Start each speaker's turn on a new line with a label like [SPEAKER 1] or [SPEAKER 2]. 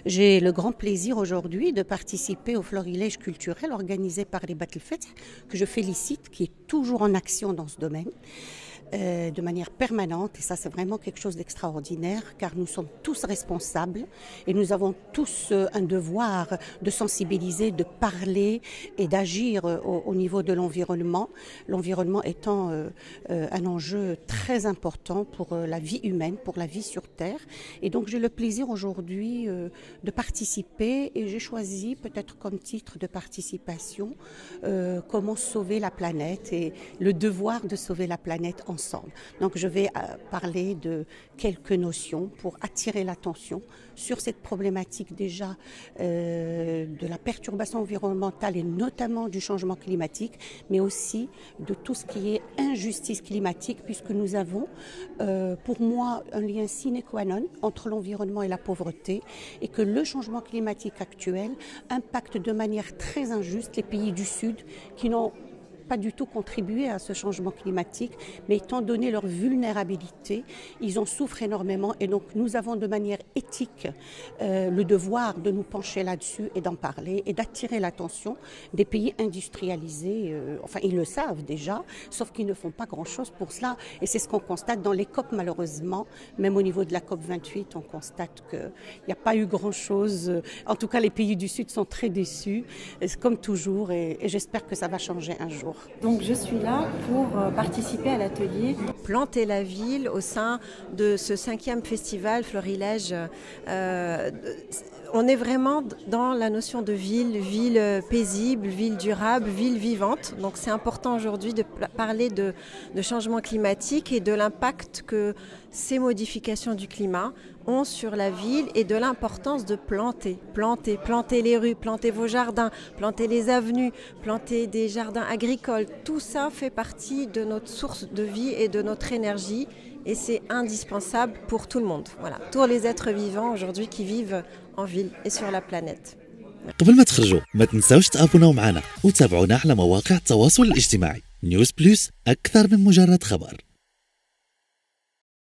[SPEAKER 1] J'ai le grand plaisir aujourd'hui de participer au florilège culturel organisé par les Battlefest, que je félicite, qui est toujours en action dans ce domaine. De manière permanente, et ça c'est vraiment quelque chose d'extraordinaire, car nous sommes tous responsables et nous avons tous un devoir de sensibiliser, de parler et d'agir au niveau de l'environnement. L'environnement étant un enjeu très important pour la vie humaine, pour la vie sur Terre. Et donc j'ai le plaisir aujourd'hui de participer, et j'ai choisi peut-être comme titre de participation comment sauver la planète et le devoir de sauver la planète ensemble. Donc je vais parler de quelques notions pour attirer l'attention sur cette problématique déjà de la perturbation environnementale et notamment du changement climatique, mais aussi de tout ce qui est injustice climatique, puisque nous avons pour moi un lien sine qua non entre l'environnement et la pauvreté, et que le changement climatique actuel impacte de manière très injuste les pays du Sud qui n'ont pas du tout contribué à ce changement climatique, mais étant donné leur vulnérabilité, ils en souffrent énormément, et donc nous avons de manière éthique le devoir de nous pencher là-dessus et d'en parler et d'attirer l'attention des pays industrialisés. Enfin, ils le savent déjà, sauf qu'ils ne font pas grand-chose pour cela, et c'est ce qu'on constate dans les COP malheureusement. Même au niveau de la COP 28, on constate qu'il n'y a pas eu grand-chose. En tout cas, les pays du Sud sont très déçus, comme toujours, et j'espère que ça va changer un jour.
[SPEAKER 2] Donc je suis là pour participer à l'atelier
[SPEAKER 3] Planter la ville au sein de ce 5e festival Florilège. On est vraiment dans la notion de ville paisible, ville durable, ville vivante. Donc c'est important aujourd'hui de parler de changement climatique et de l'impact que ces modifications du climat ont sur la ville, et de l'importance de planter les rues, planter vos jardins, planter les avenues, planter des jardins agricoles. Tout ça fait partie de notre source de vie et de notre énergie, et c'est indispensable pour tout le monde. Voilà, tous les êtres vivants aujourd'hui qui vivent en ville et sur la planète.
[SPEAKER 4] قبل ما تخرجوا ما تنساوش تابوناو معنا وتابعونا على مواقع التواصل الاجتماعي. نيوز بلس أكثر من مجرد خبر.